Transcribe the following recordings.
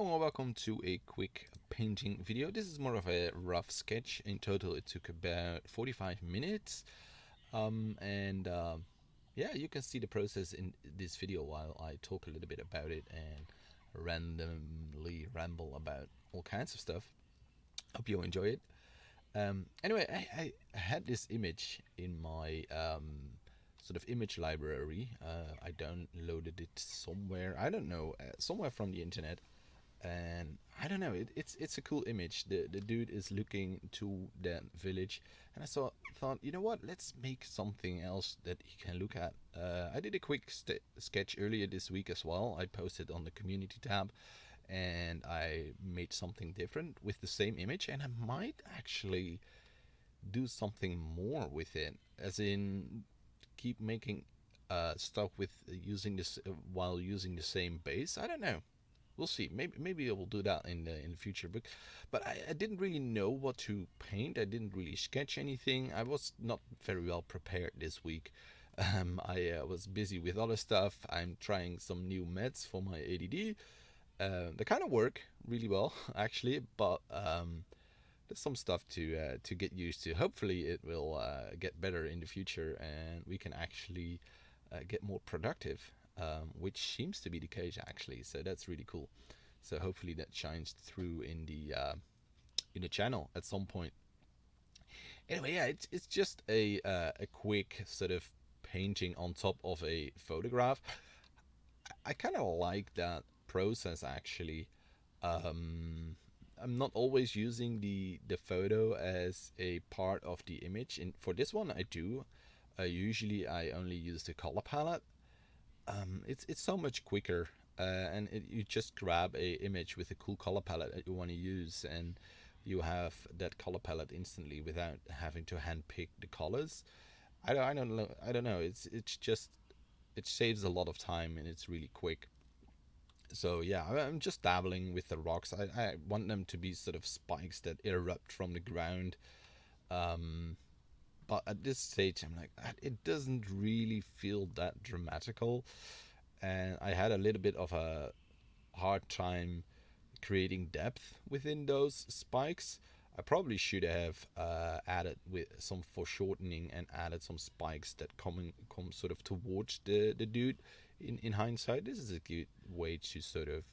Hello and welcome to a quick painting video. This is more of a rough sketch. In total it took about 45 minutes. And Yeah, you can see the process in this video while I talk a little bit about it and randomly ramble about all kinds of stuff. Hope you enjoy it. Anyway, I had this image in my sort of image library. I downloaded it somewhere. I don't know, somewhere from the internet, and I don't know. It's a cool image. The dude is looking to that village, and thought, you know what? Let's make something else that he can look at. I did a quick sketch earlier this week as well. I posted on the community tab, and I made something different with the same image, and I might actually do something more with it, as in keep making stuff with using this while using the same base. I don't know. We'll see. Maybe I will do that in the future. But I didn't really know what to paint. I didn't really sketch anything. I was not very well prepared this week. I was busy with other stuff. I'm trying some new meds for my ADD. They kind of work really well actually, but there's some stuff to get used to. Hopefully, it will get better in the future, and we can actually get more productive, which seems to be the case actually. So that's really cool. So hopefully that shines through in the channel at some point. Anyway, yeah, it's just a quick sort of painting on top of a photograph. I kind of like that process actually. Um, I'm not always using the photo as a part of the image. And for this one, I do. Usually, I only use the color palette. It's so much quicker, and you just grab a image with a cool color palette that you want to use, and you have that color palette instantly without having to handpick the colors. I don't know. I don't know. It's just it saves a lot of time and it's really quick. So yeah, I'm just dabbling with the rocks. I want them to be sort of spikes that erupt from the ground. Um, but at this stage, I'm like, it doesn't really feel that dramatical, and I had a little bit of a hard time creating depth within those spikes. I probably should have added with some foreshortening and added some spikes that come sort of towards the dude. In hindsight, this is a good way to sort of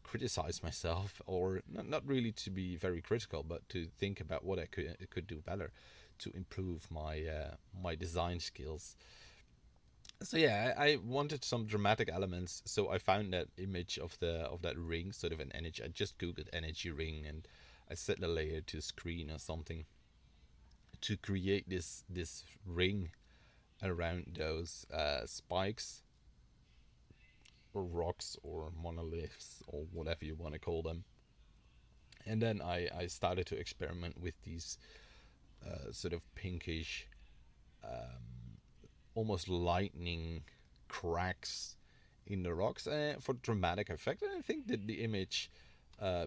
criticize myself, or not really to be very critical, but to think about what I could do better to improve my design skills. So yeah, I wanted some dramatic elements, so I found that image of that ring, sort of an energy. I just googled energy ring, and I set the layer to screen or something to create this ring around those spikes or rocks or monoliths or whatever you want to call them. And then I started to experiment with these sort of pinkish, almost lightning cracks in the rocks for dramatic effect. And I think that the image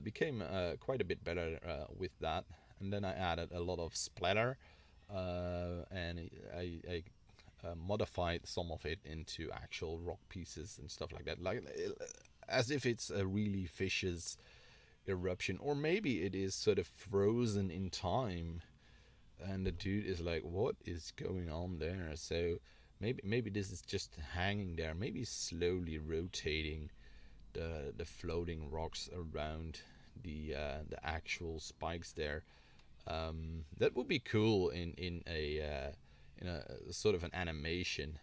became quite a bit better with that. And then I added a lot of splatter, and I modified some of it into actual rock pieces and stuff like that, like as if it's a really vicious eruption, or maybe it is sort of frozen in time and the dude is like, what is going on there? So maybe this is just hanging there, maybe slowly rotating the floating rocks around the actual spikes there. That would be cool in a sort of an animation.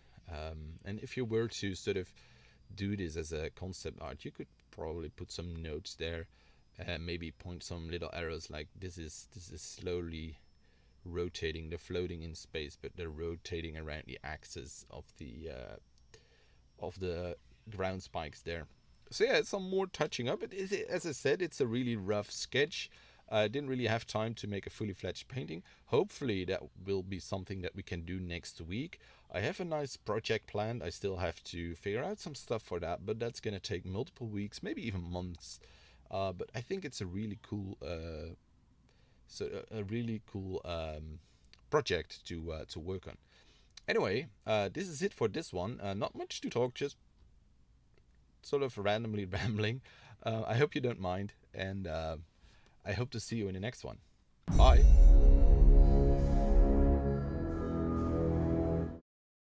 And if you were to sort of do this as a concept art, you could probably put some notes there, maybe point some little arrows like this is slowly rotating. They're floating in space, but they're rotating around the axis of the ground spikes there. So yeah, some more touching up. As I said, it's a really rough sketch. I didn't really have time to make a fully fledged painting. Hopefully that will be something that we can do next week. I have a nice project planned. I still have to figure out some stuff for that, but that's going to take multiple weeks, maybe even months. But I think it's a really cool, a really cool project to work on. Anyway, this is it for this one. Not much to talk, just sort of randomly rambling. I hope you don't mind, and I hope to see you in the next one. Bye.